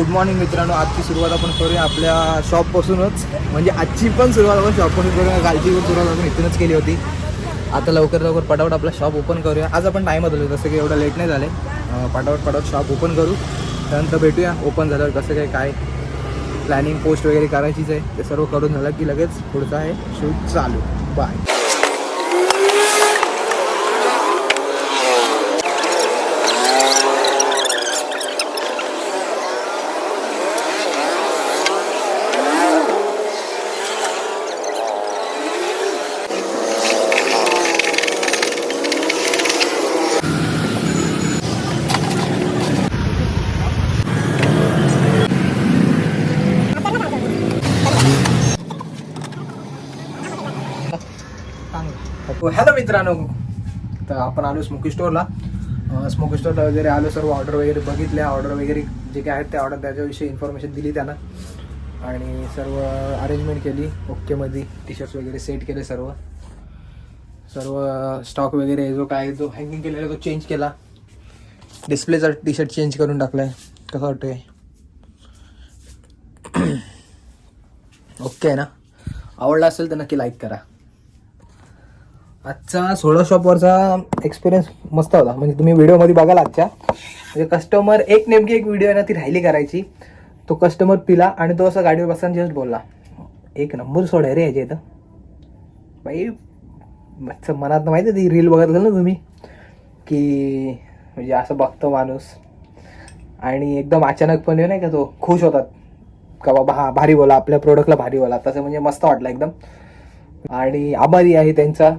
Good morning मित्रांनो. आजची सुरुवात आपण करूया आपल्या शॉपपासूनच. म्हणजे आजची पण सुरुवात आपण शॉपपासून करूया. कालची पण सुरुवात आपण इथूनच केली होती. आता लवकर पटापट आपला शॉप ओपन करूया. आज आपण टाईमात आलो, जसं की एवढं लेट नाही झाले. पटापट शॉप ओपन करू. त्यानंतर भेटूया ओपन झाल्यावर कसं काय प्लॅनिंग पोस्ट वगैरे करायचीच आहे. ते सर्व करून झालं की लगेच पुढचं आहे शूट चालू. बाय. हॅलो मित्रांनो, तर आपण आलो स्मोकी स्टोअरला. स्मोकी स्टोअरला वगैरे आलो, सर्व ऑर्डर वगैरे बघितल्या. ऑर्डर वगैरे जे काय आहेत त्या ऑर्डर त्याच्याविषयी इन्फॉर्मेशन दिली त्यांना आणि सर्व अरेंजमेंट केली ओकेमध्ये. टी शर्ट्स वगैरे सेट केले. सर्व स्टॉक वगैरे जो काय जो हँगिंग केलेला तो चेंज केला. डिस्प्लेचा टी शर्ट चेंज करून टाकला आहे. कसं वाटतंय? ओके आहे ना? आवडला असेल तर नक्की लाईक करा. आजचा सोडा शॉपवरचा एक्सपिरियन्स मस्त होता. म्हणजे तुम्ही व्हिडिओमध्ये बघाल आजच्या. म्हणजे कस्टमर नेमकी एक व्हिडिओ आहे ना ती राहिली करायची. तो कस्टमर पिला आणि तो असं गाडीवर बसताना जस्ट बोलला, एक नंबर सोडा आहे रे ह्याच्या इथं. बाई मनात माहिती ती रील बघत असेल ना तुम्ही, की म्हणजे असं बघतो माणूस आणि एकदम अचानकपणे नाही का तो खुश होतात का बाबा भारी बोला, आपल्या प्रोडक्टला भारी बोला. तसं म्हणजे मस्त वाटलं एकदम. आणि आभारी आहे त्यांचा